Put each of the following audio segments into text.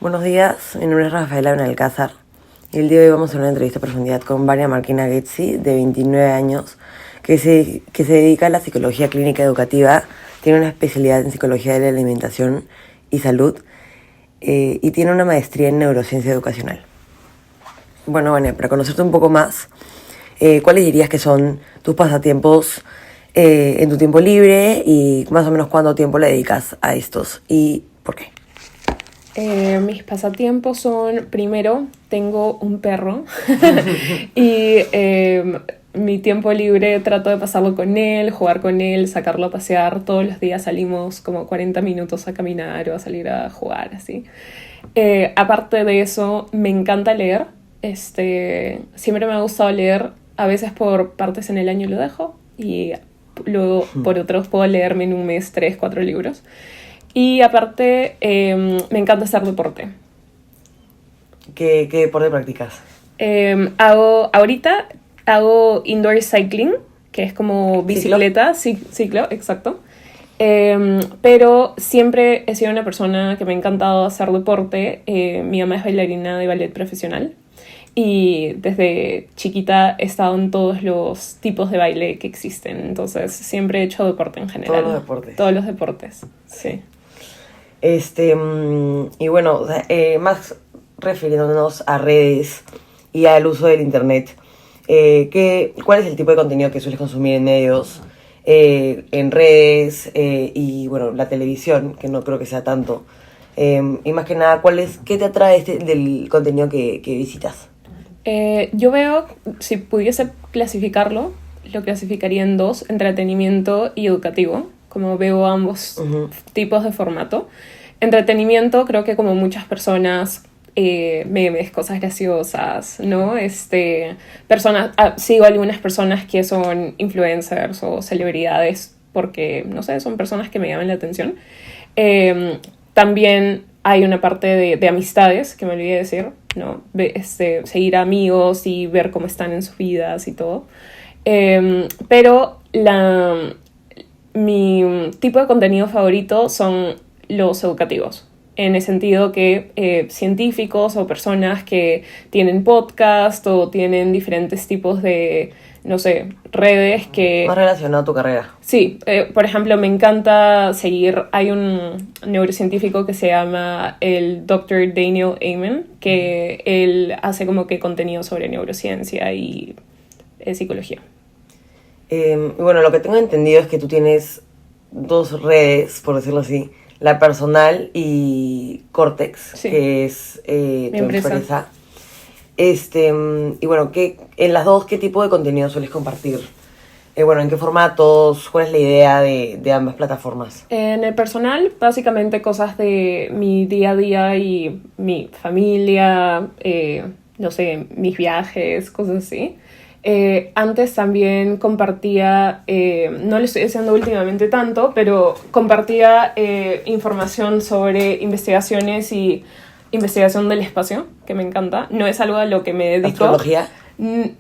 Buenos días, mi nombre es Rafaela Benalcázar y el día de hoy vamos a hacer una entrevista a profundidad con Vania Marquina Getzi, de 29 años, que se dedica a la psicología clínica educativa, tiene una especialidad en psicología de la alimentación y salud y tiene una maestría en neurociencia educacional. Bueno, Vania, para conocerte un poco más, ¿cuáles dirías que son tus pasatiempos en tu tiempo libre y más o menos cuánto tiempo le dedicas a estos y por qué? Mis pasatiempos son, primero, tengo un perro y mi tiempo libre trato de pasarlo con él, jugar con él, sacarlo a pasear. Todos los días salimos como 40 minutos a caminar o a salir a jugar, así. Aparte de eso, me encanta leer. Siempre me ha gustado leer. A veces por partes en el año lo dejo y luego por otros puedo leerme en un mes 3, 4 libros. Y aparte, me encanta hacer deporte. ¿Qué deporte practicas? Ahorita hago indoor cycling, que es como bicicleta, ciclo, exacto. Pero siempre he sido una persona que me ha encantado hacer deporte. Mi mamá es bailarina de ballet profesional. Y desde chiquita he estado en todos los tipos de baile que existen. Entonces, siempre he hecho deporte en general. Todos los deportes. Todos los deportes, sí. Y bueno, más refiriéndonos a redes y al uso del internet, ¿cuál es el tipo de contenido que sueles consumir en medios, en redes y bueno, la televisión, que no creo que sea tanto? Y más que nada, ¿qué te atrae del contenido que visitas? Yo veo, si pudiese clasificarlo, lo clasificaría en dos: entretenimiento y educativo. Como veo ambos tipos de formato. Entretenimiento, creo que como muchas personas, memes, cosas graciosas, ¿no? Sigo algunas personas que son influencers o celebridades porque, no sé, son personas que me llaman la atención. También hay una parte de amistades, que me olvidé de decir, ¿no? Seguir a amigos y ver cómo están en sus vidas y todo. Pero mi tipo de contenido favorito son los educativos, en el sentido que científicos o personas que tienen podcast o tienen diferentes tipos de, no sé, redes que... Más relacionado a tu carrera. Sí, por ejemplo, me encanta seguir, hay un neurocientífico que se llama el Dr. Daniel Amen, que él hace como que contenido sobre neurociencia y psicología. Bueno, lo que tengo entendido es que tú tienes dos redes, por decirlo así, la personal y Cortex, sí, que es tu empresa. Y bueno, en las dos, ¿qué tipo de contenido sueles compartir? ¿En qué formatos? ¿Cuál es la idea de ambas plataformas? En el personal, básicamente cosas de mi día a día y mi familia, no sé, mis viajes, cosas así. Antes también compartía, no lo estoy haciendo últimamente tanto, pero compartía información sobre investigaciones y investigación del espacio, que me encanta. No es algo a lo que me dedico. ¿Astrología?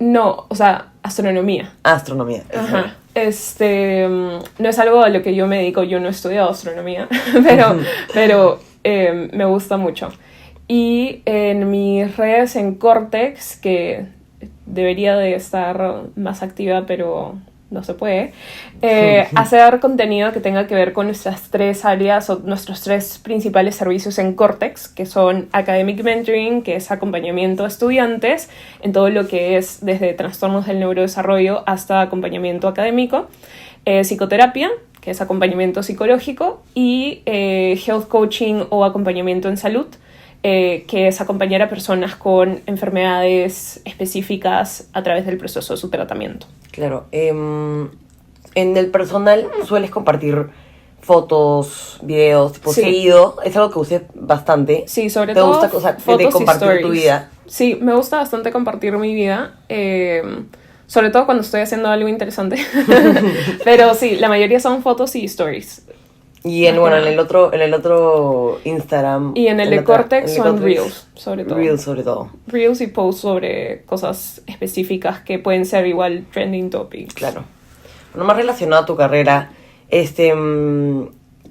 No, o sea, astronomía. Astronomía. Ajá. No es algo a lo que yo me dedico, yo no he estudiado astronomía, pero me gusta mucho. Y en mis redes en Cortex, que debería de estar más activa, pero no se puede, hacer contenido que tenga que ver con nuestras tres áreas o nuestros tres principales servicios en Cortex, que son Academic Mentoring, que es acompañamiento a estudiantes en todo lo que es desde trastornos del neurodesarrollo hasta acompañamiento académico, psicoterapia, que es acompañamiento psicológico, y health coaching o acompañamiento en salud, que es acompañar a personas con enfermedades específicas a través del proceso de su tratamiento. Claro. En el personal sueles compartir fotos, videos, tipo seguido. Es algo que usé bastante. Sí, sobre todo ¿Te gusta fotos de compartir y stories. Tu vida? Sí, me gusta bastante compartir mi vida. Sobre todo cuando estoy haciendo algo interesante. Pero sí, la mayoría son fotos y stories. Y en el otro Instagram. Y en el de Cortex son Reels, sobre todo. Reels sobre todo. Reels y posts sobre cosas específicas que pueden ser igual trending topics. Claro. Bueno, más relacionado a tu carrera,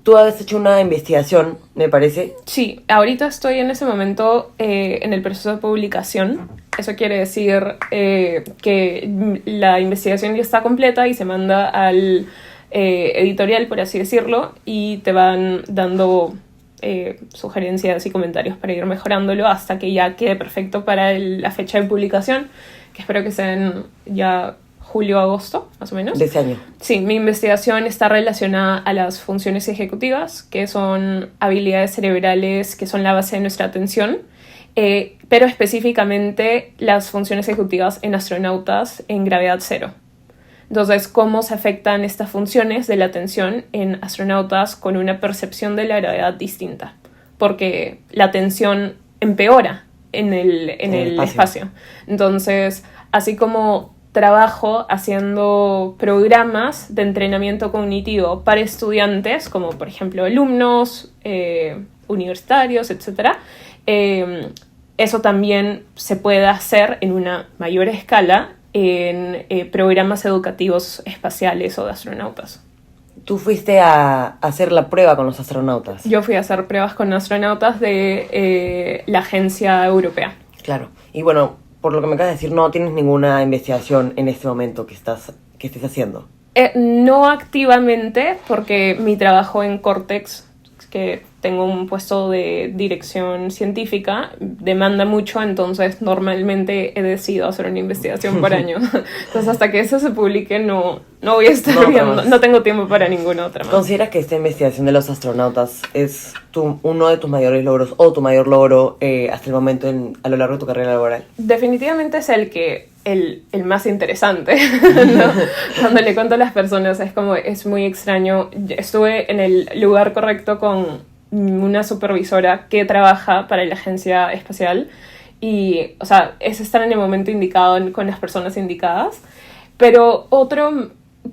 tú has hecho una investigación, me parece. Sí, ahorita estoy en ese momento en el proceso de publicación. Eso quiere decir que la investigación ya está completa y se manda al editorial, por así decirlo, y te van dando sugerencias y comentarios para ir mejorándolo hasta que ya quede perfecto para la fecha de publicación, que espero que sea en ya julio-agosto, más o menos. De este año. Sí, mi investigación está relacionada a las funciones ejecutivas, que son habilidades cerebrales que son la base de nuestra atención, pero específicamente las funciones ejecutivas en astronautas en gravedad cero. Entonces, ¿cómo se afectan estas funciones de la atención en astronautas con una percepción de la gravedad distinta? Porque la atención empeora en el espacio. Entonces, así como trabajo haciendo programas de entrenamiento cognitivo para estudiantes, como por ejemplo alumnos, universitarios, etc., eso también se puede hacer en una mayor escala en programas educativos espaciales o de astronautas. Tú fuiste a hacer la prueba con los astronautas. Yo fui a hacer pruebas con astronautas de la agencia europea. Claro. Y bueno, por lo que me acabas de decir, no tienes ninguna investigación en este momento que estés haciendo. No activamente, porque mi trabajo en Cortex, que tengo un puesto de dirección científica, demanda mucho, entonces normalmente he decidido hacer una investigación por año. Entonces hasta que eso se publique no voy a estar viendo, no tengo tiempo para ninguna otra más. ¿Consideras que esta investigación de los astronautas es uno de tus mayores logros o tu mayor logro hasta el momento a lo largo de tu carrera laboral? Definitivamente es el más interesante, ¿no? Cuando le cuento a las personas es muy extraño. Estuve en el lugar correcto con una supervisora que trabaja para la agencia espacial y, o sea, es estar en el momento indicado con las personas indicadas. Pero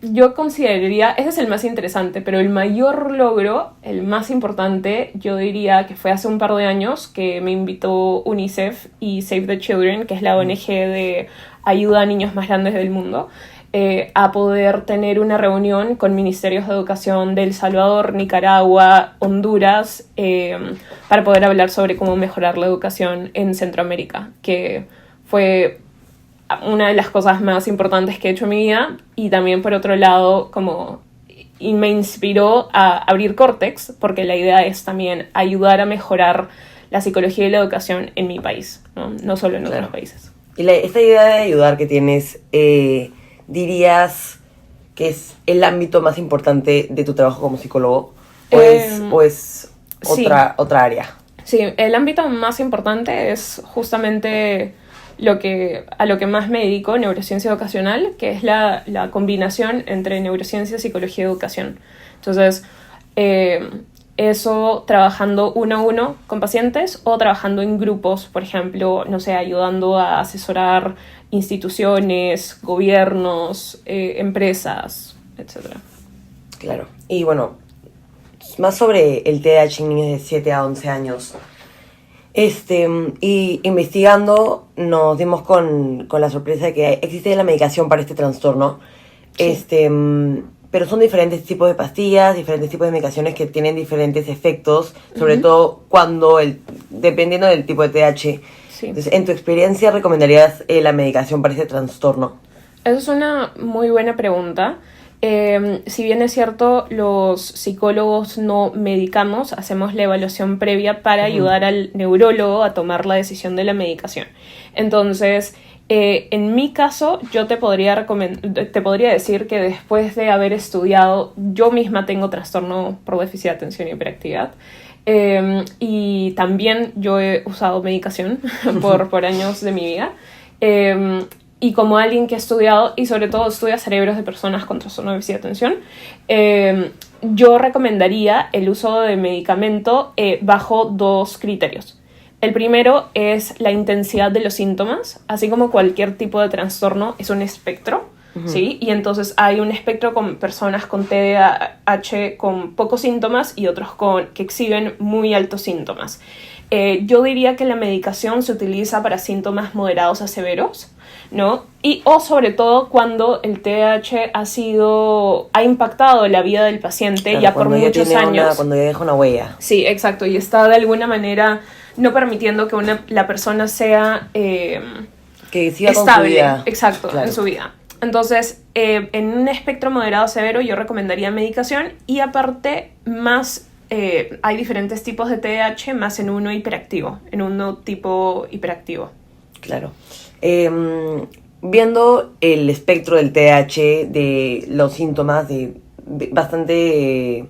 yo consideraría, ese es el más interesante, pero el mayor logro, el más importante, yo diría que fue hace un par de años que me invitó UNICEF y Save the Children, que es la ONG de ayuda a niños más grandes del mundo, a poder tener una reunión con ministerios de educación de El Salvador, Nicaragua, Honduras, para poder hablar sobre cómo mejorar la educación en Centroamérica, que fue una de las cosas más importantes que he hecho en mi vida. Y también, por otro lado, y me inspiró a abrir Cortex, porque la idea es también ayudar a mejorar la psicología y la educación en mi país, no solo en otros países. Y esta idea de ayudar que tienes, ¿dirías que es el ámbito más importante de tu trabajo como psicólogo? ¿O es otra área? Sí, el ámbito más importante es justamente a lo que más me dedico, neurociencia educacional, que es la combinación entre neurociencia, psicología y educación. Entonces, eso trabajando uno a uno con pacientes o trabajando en grupos, por ejemplo, no sé, ayudando a asesorar instituciones, gobiernos, empresas, etc. Claro. Y bueno, más sobre el TDAH en niños de 7 a 11 años. Y investigando nos dimos con la sorpresa de que existe la medicación para este trastorno. Sí. Pero son diferentes tipos de pastillas, diferentes tipos de medicaciones que tienen diferentes efectos, sobre todo dependiendo del tipo de TDAH. Sí. Entonces, ¿en tu experiencia recomendarías la medicación para este trastorno? Esa es una muy buena pregunta. Si bien es cierto, los psicólogos no medicamos, hacemos la evaluación previa para ayudar al neurólogo a tomar la decisión de la medicación. Entonces, en mi caso, yo te podría decir que después de haber estudiado, yo misma tengo trastorno por déficit de atención y hiperactividad. Y también yo he usado medicación por años de mi vida. Y como alguien que ha estudiado, y sobre todo estudia cerebros de personas con trastorno de déficit de atención, yo recomendaría el uso de medicamento bajo 2 criterios. El primero es la intensidad de los síntomas, así como cualquier tipo de trastorno es un espectro, ¿sí? Y entonces hay un espectro con personas con TDAH con pocos síntomas y otros que exhiben muy altos síntomas. Yo diría que la medicación se utiliza para síntomas moderados a severos. ¿no? O sobre todo cuando el TDAH ha impactado la vida del paciente, claro, ya por muchos años. Cuando ya deja una huella. Sí, exacto, y está de alguna manera no permitiendo que la persona sea que siga estable, con su vida. Exacto, claro. En su vida. Entonces, en un espectro moderado severo yo recomendaría medicación, y aparte hay diferentes tipos de TDAH, más en uno hiperactivo, en uno tipo hiperactivo. Claro. Viendo el espectro del TDAH, de los síntomas de bastante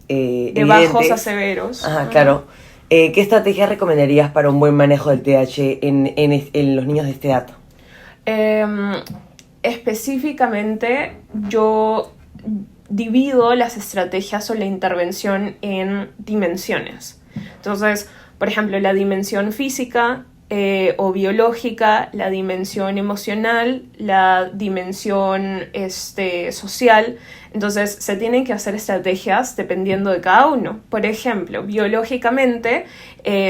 de bajos a severos. Ajá, claro. ¿Qué estrategias recomendarías para un buen manejo del TDAH en los niños de esta edad? Específicamente, yo divido las estrategias o la intervención en dimensiones. Entonces, por ejemplo, la dimensión física o biológica, la dimensión emocional, la dimensión social. Entonces, se tienen que hacer estrategias dependiendo de cada uno. Por ejemplo, biológicamente,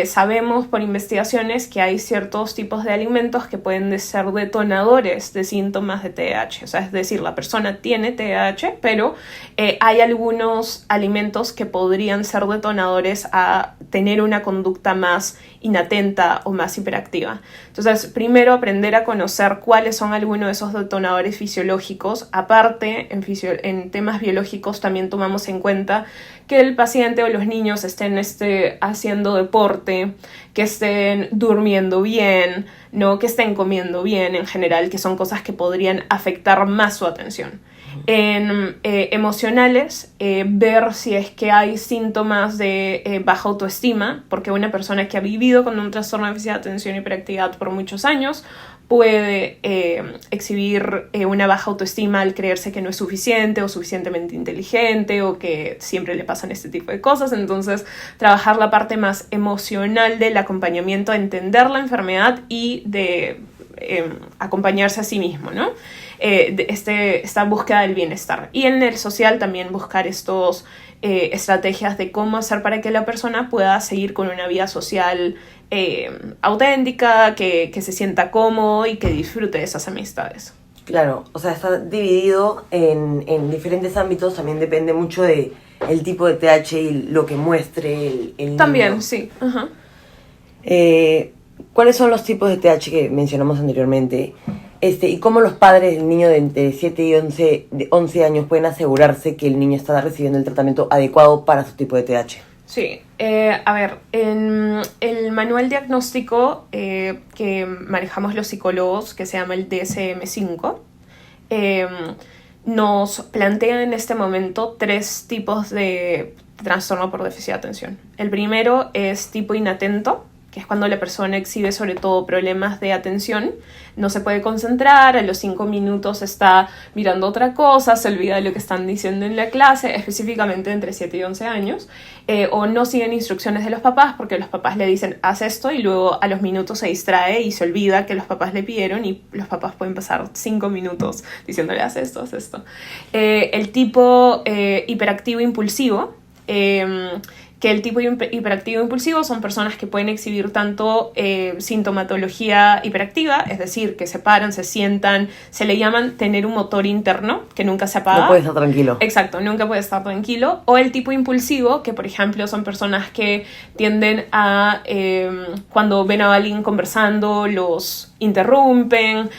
sabemos por investigaciones que hay ciertos tipos de alimentos que pueden ser detonadores de síntomas de TDAH. O sea, es decir, la persona tiene TDAH, pero hay algunos alimentos que podrían ser detonadores a tener una conducta más inatenta o más hiperactiva. Entonces, primero aprender a conocer cuáles son algunos de esos detonadores fisiológicos. Aparte, en temas biológicos también tomamos en cuenta que el paciente o los niños estén haciendo deporte, que estén durmiendo bien, ¿no? Que estén comiendo bien en general, que son cosas que podrían afectar más su atención. En emocionales, ver si es que hay síntomas de baja autoestima, porque una persona que ha vivido con un trastorno de déficit de atención y hiperactividad por muchos años puede exhibir una baja autoestima al creerse que no es suficiente o suficientemente inteligente, o que siempre le pasan este tipo de cosas. Entonces, trabajar la parte más emocional del acompañamiento, a entender la enfermedad y de acompañarse a sí mismo, ¿no? Esta búsqueda del bienestar. Y en el social también buscar estrategias de cómo hacer para que la persona pueda seguir con una vida social auténtica, que se sienta cómodo y que disfrute de esas amistades. Claro, o sea, está dividido en diferentes ámbitos, también depende mucho de el tipo de TDAH y lo que muestre el niño. También, sí. Uh-huh. ¿Cuáles son los tipos de TDAH que mencionamos anteriormente? Y cómo los padres del niño de entre 7 y 11 años pueden asegurarse que el niño está recibiendo el tratamiento adecuado para su tipo de TDAH. Sí, a ver, en el manual diagnóstico que manejamos los psicólogos, que se llama el DSM-5, nos plantea en este momento 3 tipos de trastorno por déficit de atención. El primero es tipo inatento, que es cuando la persona exhibe sobre todo problemas de atención, no se puede concentrar, a los 5 minutos está mirando otra cosa, se olvida de lo que están diciendo en la clase, específicamente entre 7 y 11 años, o no siguen instrucciones de los papás porque los papás le dicen haz esto y luego a los minutos se distrae y se olvida que los papás le pidieron, y los papás pueden pasar 5 minutos diciéndole haz esto, haz esto. El tipo hiperactivo impulsivo, que el tipo hiperactivo impulsivo son personas que pueden exhibir tanto sintomatología hiperactiva, es decir, que se paran, se sientan, se le llaman tener un motor interno que nunca se apaga. No puede estar tranquilo. Exacto, nunca puede estar tranquilo. O el tipo impulsivo, que por ejemplo son personas que tienden a, cuando ven a alguien conversando, los interrumpen,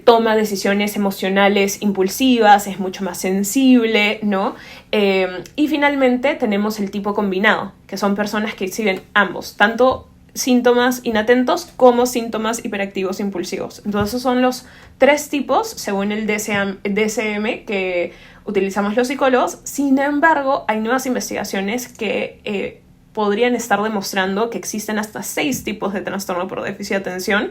toma decisiones emocionales impulsivas, es mucho más sensible, ¿no? Y finalmente tenemos el tipo combinado, que son personas que exhiben ambos, tanto síntomas inatentos como síntomas hiperactivos impulsivos. Entonces esos son los 3 tipos según el DSM que utilizamos los psicólogos. Sin embargo, hay nuevas investigaciones que podrían estar demostrando que existen hasta 6 tipos de trastorno por déficit de atención,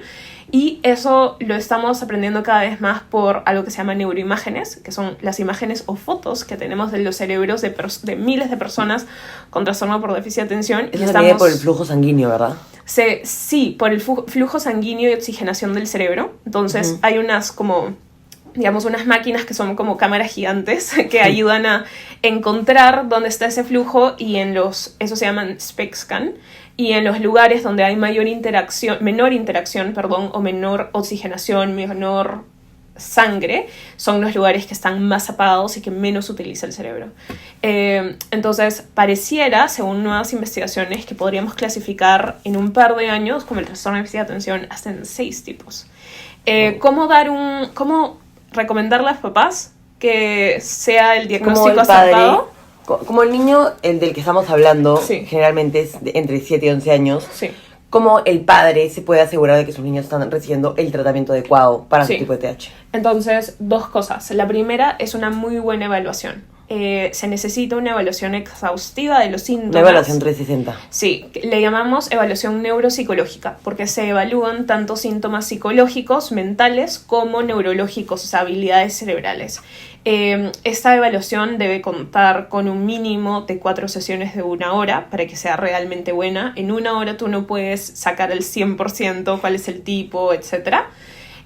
y eso lo estamos aprendiendo cada vez más por algo que se llama neuroimágenes, que son las imágenes o fotos que tenemos de los cerebros de miles de personas con trastorno por déficit de atención. Eso se mide por el flujo sanguíneo, ¿verdad? Sí, por el flujo sanguíneo y oxigenación del cerebro. Entonces hay unas unas máquinas que son como cámaras gigantes que ayudan a encontrar dónde está ese flujo, y eso se llaman SPECT scan. y en los lugares donde hay menor interacción, o menor oxigenación, menor sangre, son los lugares que están más apagados y que menos utiliza el cerebro. Entonces, pareciera, según nuevas investigaciones, que podríamos clasificar en un par de años como el trastorno de déficit de atención hasta en 6 tipos. ¿Cómo recomendarle a los papás que sea el diagnóstico acertado? Como el niño del que estamos hablando, sí, generalmente es entre 7 y 11 años, sí, ¿cómo el padre se puede asegurar de que sus niños están recibiendo el tratamiento adecuado para su tipo de TDAH? Entonces, 2 cosas. La primera es una muy buena evaluación. Se necesita una evaluación exhaustiva de los síntomas. Una evaluación 360. Sí, le llamamos evaluación neuropsicológica, porque se evalúan tanto síntomas psicológicos, mentales, como neurológicos, o sea, habilidades cerebrales. Esta evaluación debe contar con un mínimo de 4 sesiones de 1 hora para que sea realmente buena. En 1 hora tú no puedes sacar el 100% cuál es el tipo, etc.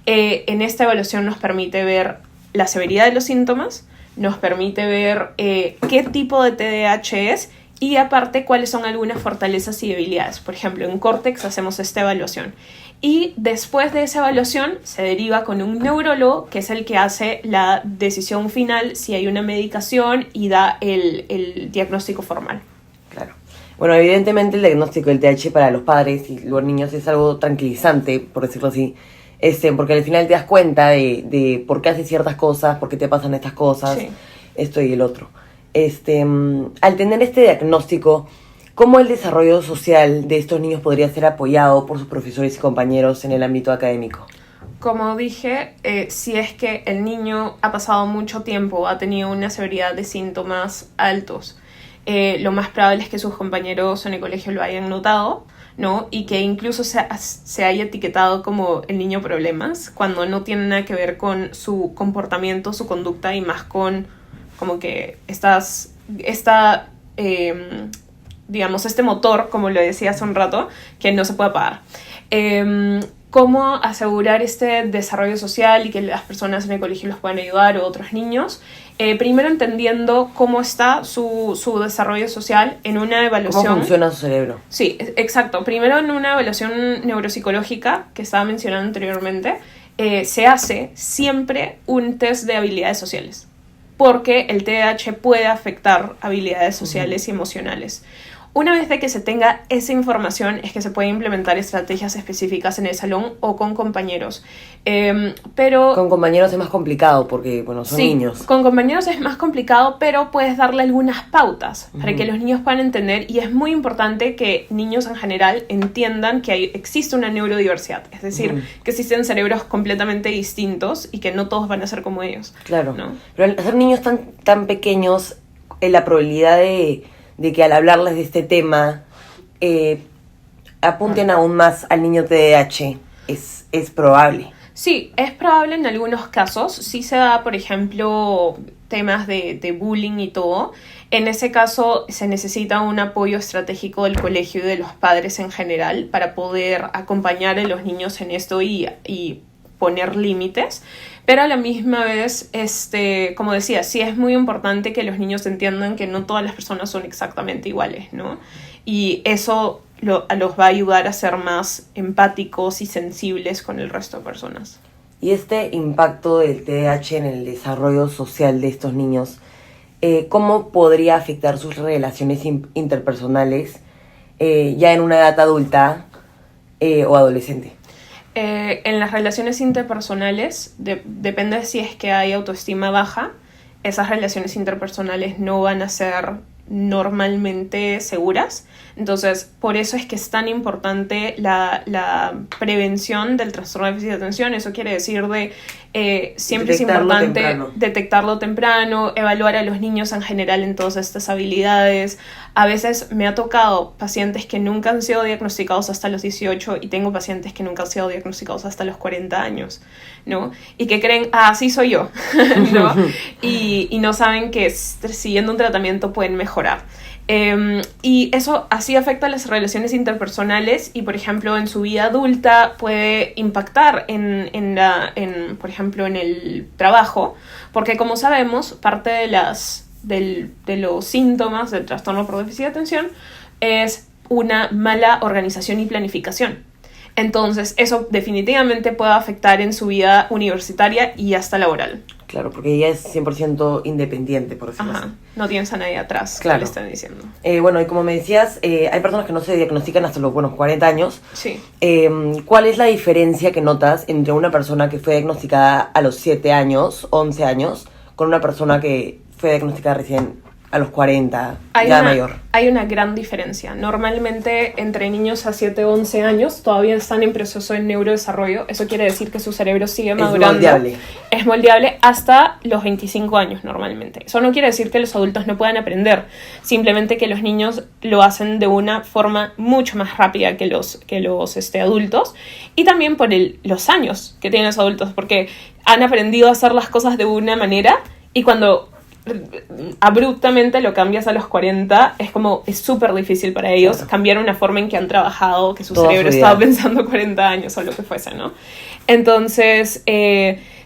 En esta evaluación nos permite ver la severidad de los síntomas, nos permite ver qué tipo de TDAH es y aparte cuáles son algunas fortalezas y debilidades. Por ejemplo, en Córtex hacemos esta evaluación. Y después de esa evaluación se deriva con un neurólogo, que es el que hace la decisión final si hay una medicación y da el diagnóstico formal. Claro. Bueno, evidentemente el diagnóstico del TDAH para los padres y los niños es algo tranquilizante, por decirlo así, porque al final te das cuenta de por qué haces ciertas cosas, por qué te pasan estas cosas, sí, esto y el otro. Al tener este diagnóstico, ¿cómo el desarrollo social de estos niños podría ser apoyado por sus profesores y compañeros en el ámbito académico? Como dije, si es que el niño ha pasado mucho tiempo, ha tenido una severidad de síntomas altos, lo más probable es que sus compañeros en el colegio lo hayan notado, ¿no? Y que incluso se haya etiquetado como el niño problemas, cuando no tiene nada que ver con su comportamiento, su conducta, y más con como que digamos, este motor, como lo decía hace un rato, que no se puede apagar. ¿Cómo asegurar este desarrollo social y que las personas en el colegio los puedan ayudar o otros niños? Primero entendiendo cómo está su desarrollo social en una evaluación. ¿Cómo funciona su cerebro? Sí, exacto. Primero en una evaluación neuropsicológica que estaba mencionando anteriormente, se hace siempre un test de habilidades sociales, porque el TDAH puede afectar habilidades sociales y emocionales. Una vez de que se tenga esa información es que se puede implementar estrategias específicas en el salón o con compañeros. Pero con compañeros es más complicado porque, bueno, son niños. Con compañeros es más complicado, pero puedes darle algunas pautas para que los niños puedan entender, y es muy importante que niños en general entiendan que existe una neurodiversidad, es decir, que existen cerebros completamente distintos y que no todos van a ser como ellos. Claro, ¿no? Pero al ser niños tan pequeños, la probabilidad de que al hablarles de este tema apunten aún más al niño TDAH es probable. Sí, es probable en algunos casos. Sí se da, por ejemplo, temas de bullying y todo. En ese caso se necesita un apoyo estratégico del colegio y de los padres en general para poder acompañar a los niños en esto y poner límites. Pero a la misma vez, como decía, sí es muy importante que los niños entiendan que no todas las personas son exactamente iguales, ¿no? Y eso los va a ayudar a ser más empáticos y sensibles con el resto de personas. Y este impacto del TDAH en el desarrollo social de estos niños, ¿cómo podría afectar sus relaciones interpersonales ya en una edad adulta o adolescente? En las relaciones interpersonales, depende si es que hay autoestima baja, esas relaciones interpersonales no van a ser normalmente seguras. Entonces, por eso es que es tan importante la prevención del trastorno de déficit de atención. Eso quiere decir siempre es importante detectarlo temprano, evaluar a los niños en general en todas estas habilidades. A veces me ha tocado pacientes que nunca han sido diagnosticados hasta los 18 y tengo pacientes que nunca han sido diagnosticados hasta los 40 años, ¿no? Y que creen, así soy yo, ¿no? y no saben que siguiendo un tratamiento pueden mejorar. Y eso así afecta a las relaciones interpersonales y, por ejemplo, en su vida adulta puede impactar por ejemplo, en el trabajo, porque como sabemos, parte de los síntomas del trastorno por déficit de atención es una mala organización y planificación. Entonces, eso definitivamente puede afectar en su vida universitaria y hasta laboral. Claro, porque ella es 100% independiente, por decirlo así. No tienes a nadie atrás claro. que le están diciendo. Bueno, y como me decías, hay personas que no se diagnostican hasta los 40 años. Sí. ¿Cuál es la diferencia que notas entre una persona que fue diagnosticada a los 7 años, 11 años, con una persona que fue diagnosticada recién a los 40, mayor? Hay una gran diferencia. Normalmente entre niños a 7 o 11 años todavía están en proceso de neurodesarrollo. Eso quiere decir que su cerebro sigue madurando. Es moldeable hasta los 25 años normalmente. Eso no quiere decir que los adultos no puedan aprender. Simplemente que los niños lo hacen de una forma mucho más rápida que los adultos. Y también por los años que tienen los adultos. Porque han aprendido a hacer las cosas de una manera y cuando abruptamente lo cambias a los 40, es súper difícil para ellos cambiar una forma en que han trabajado, que su cerebro estaba pensando 40 años o lo que fuese, ¿no? Entonces,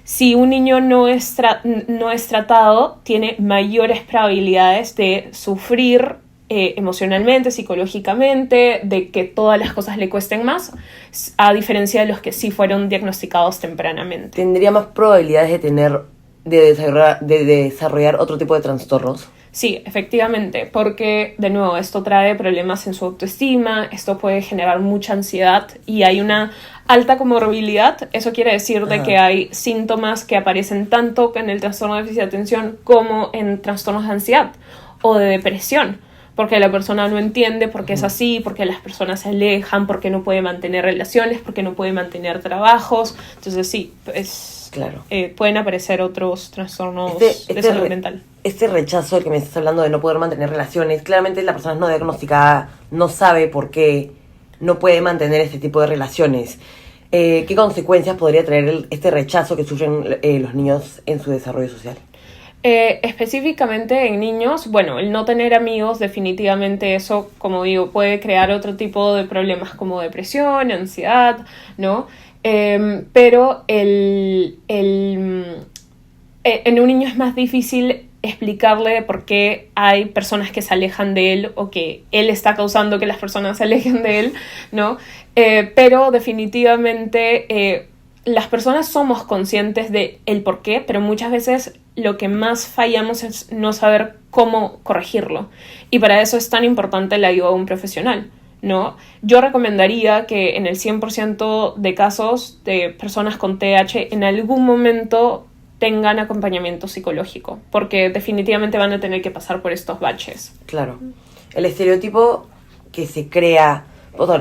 si un niño no es tratado, tiene mayores probabilidades de sufrir emocionalmente, psicológicamente, de que todas las cosas le cuesten más, a diferencia de los que sí fueron diagnosticados tempranamente. ¿Tendría más probabilidades de desarrollar otro tipo de trastornos? Sí, efectivamente, porque de nuevo esto trae problemas en su autoestima, esto puede generar mucha ansiedad y hay una alta comorbilidad. Eso quiere decir de que hay síntomas que aparecen tanto en el trastorno de déficit de atención como en trastornos de ansiedad o de depresión, porque la persona no entiende por qué es así, porque las personas se alejan, porque no puede mantener relaciones, porque no puede mantener trabajos. Entonces sí, claro. Pueden aparecer otros trastornos de salud mental. Este rechazo del que me estás hablando de no poder mantener relaciones, claramente la persona no diagnosticada no sabe por qué no puede mantener este tipo de relaciones. ¿Qué consecuencias podría traer este rechazo que sufren los niños en su desarrollo social? Específicamente en niños, bueno, el no tener amigos, definitivamente eso, como digo, puede crear otro tipo de problemas como depresión, ansiedad, ¿no? Pero en un niño es más difícil explicarle por qué hay personas que se alejan de él o que él está causando que las personas se alejen de él, ¿no? Pero definitivamente las personas somos conscientes de el por qué, pero muchas veces lo que más fallamos es no saber cómo corregirlo. Y para eso es tan importante la ayuda de un profesional, ¿no? Yo recomendaría que en el 100% de casos de personas con TDAH en algún momento tengan acompañamiento psicológico, porque definitivamente van a tener que pasar por estos baches. Claro. El estereotipo que se crea,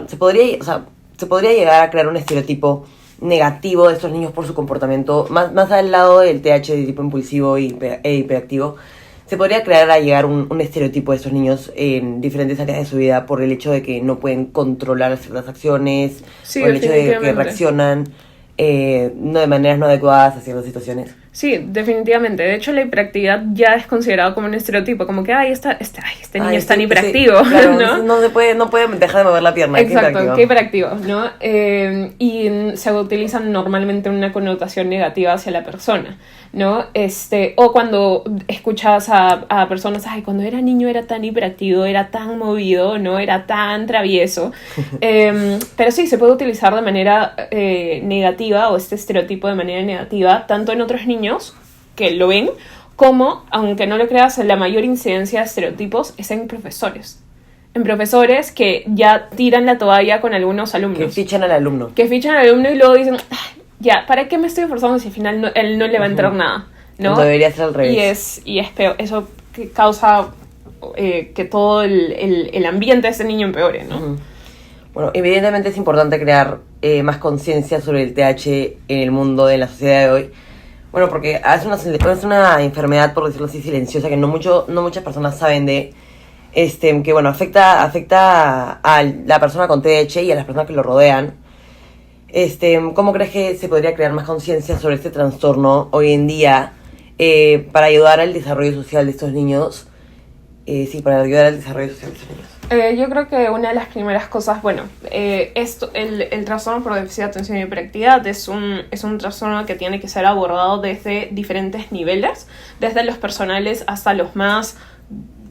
se podría llegar a crear un estereotipo negativo de estos niños por su comportamiento, más al lado del TDAH de tipo impulsivo e hiperactivo. Se podría llegar un estereotipo de estos niños en diferentes áreas de su vida por el hecho de que no pueden controlar ciertas acciones, sí, por el hecho de que reaccionan no de maneras no adecuadas a ciertas situaciones. Sí, definitivamente. De hecho, la hiperactividad ya es considerado como un estereotipo, como que este niño es tan hiperactivo, sí, claro, ¿no? No puede dejar de mover la pierna. Exacto, qué hiperactivo, ¿no? Y se utilizan normalmente una connotación negativa hacia la persona, ¿no? O cuando escuchas a personas, cuando era niño era tan hiperactivo, era tan movido, ¿no? Era tan travieso. Pero sí, se puede utilizar de manera negativa, o este estereotipo de manera negativa, tanto en otros niños que lo ven, como, aunque no lo creas, la mayor incidencia de estereotipos es en profesores. En profesores que ya tiran la toalla con algunos alumnos. Que fichan al alumno. Y luego dicen, ya, ¿para qué me estoy esforzando si al final él no le va a entrar nada? ¿No? Cuando debería ser al revés. Y es peor. Eso que causa que todo el ambiente de ese niño empeore, ¿no? Bueno, evidentemente es importante crear más conciencia sobre el TDAH en el mundo, en la sociedad de hoy. Bueno, porque es una enfermedad, por decirlo así, silenciosa, que no muchas personas saben de, que bueno, afecta a la persona con TDAH y a las personas que lo rodean. ¿Cómo crees que se podría crear más conciencia sobre este trastorno hoy en día para ayudar al desarrollo social de estos niños? Para ayudar al desarrollo social de estos niños. Yo creo que una de las primeras cosas, el trastorno por déficit de atención y hiperactividad es un trastorno que tiene que ser abordado desde diferentes niveles, desde los personales hasta los más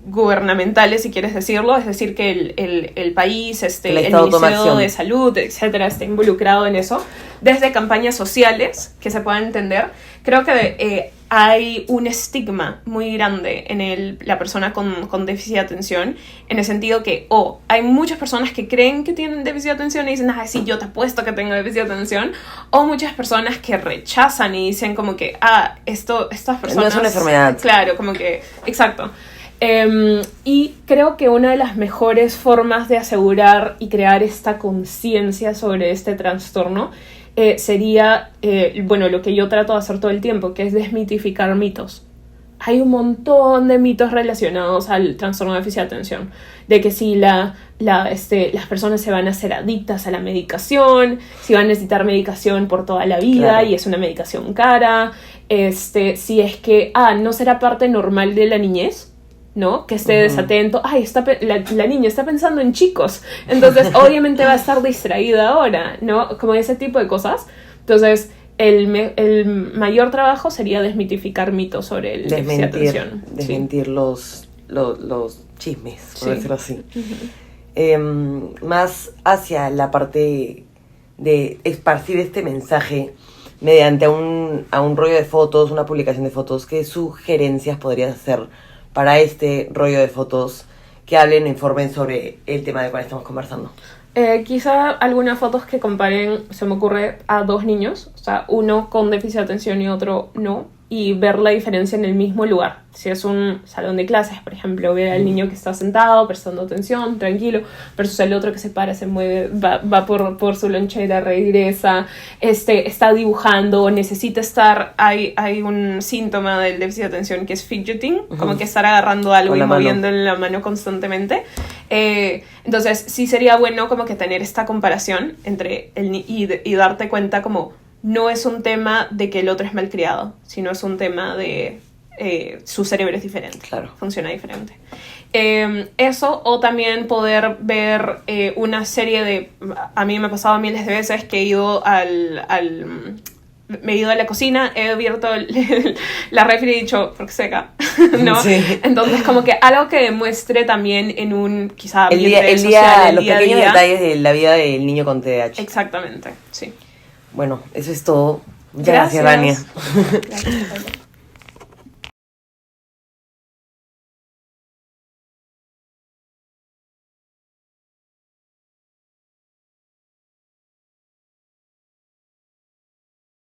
gubernamentales, si quieres decirlo, es decir, que el país, el Estado Ministerio de Salud, etcétera, esté involucrado en eso, desde campañas sociales que se puedan entender. Creo que hay un estigma muy grande en la persona con déficit de atención, en el sentido que, hay muchas personas que creen que tienen déficit de atención y dicen, sí, yo te apuesto que tengo déficit de atención, o muchas personas que rechazan y dicen como que, estas personas... No es una enfermedad. Claro, como que, exacto. Y creo que una de las mejores formas de asegurar y crear esta conciencia sobre este trastorno sería, lo que yo trato de hacer todo el tiempo, que es desmitificar mitos. Hay un montón de mitos relacionados al trastorno de déficit de atención, de que si las personas se van a hacer adictas a la medicación, si van a necesitar medicación por toda la vida, claro, y es una medicación cara, si es que no será parte normal de la niñez, ¿no? Que esté desatento. La niña está pensando en chicos. Entonces, obviamente va a estar distraída ahora, ¿no? Como ese tipo de cosas. Entonces, el mayor trabajo sería desmitificar mitos sobre el déficit de atención. Desmentir los chismes, por decirlo así. Más hacia la parte de esparcir este mensaje mediante a un rollo de fotos, una publicación de fotos. ¿Qué sugerencias podrías hacer para este rollo de fotos que hablen e informen sobre el tema del cual estamos conversando? Quizá algunas fotos que comparen, se me ocurre, a dos niños, o sea, uno con déficit de atención y otro no, y ver la diferencia en el mismo lugar. Si es un salón de clases, por ejemplo, ver al niño que está sentado, prestando atención, tranquilo, versus el otro que se para, se mueve, va por su lonchera, regresa, está dibujando, necesita estar... Hay un síntoma del déficit de atención que es fidgeting, como que estar agarrando algo y moviendo la mano constantemente. Entonces, sí sería bueno como que tener esta comparación entre y darte cuenta como... No es un tema de que el otro es malcriado, sino es un tema de su cerebro es diferente, claro, funciona diferente. Eso, o también poder ver una serie de... A mí me ha pasado miles de veces que he ido me he ido a la cocina, he abierto la refri y he dicho, porque seca, ¿no? Sí. Entonces, como que algo que demuestre también en un, quizá, los pequeños detalles de la vida del niño con TDAH. Exactamente, sí. Bueno, eso es todo. Muchas gracias, Rania. Gracias.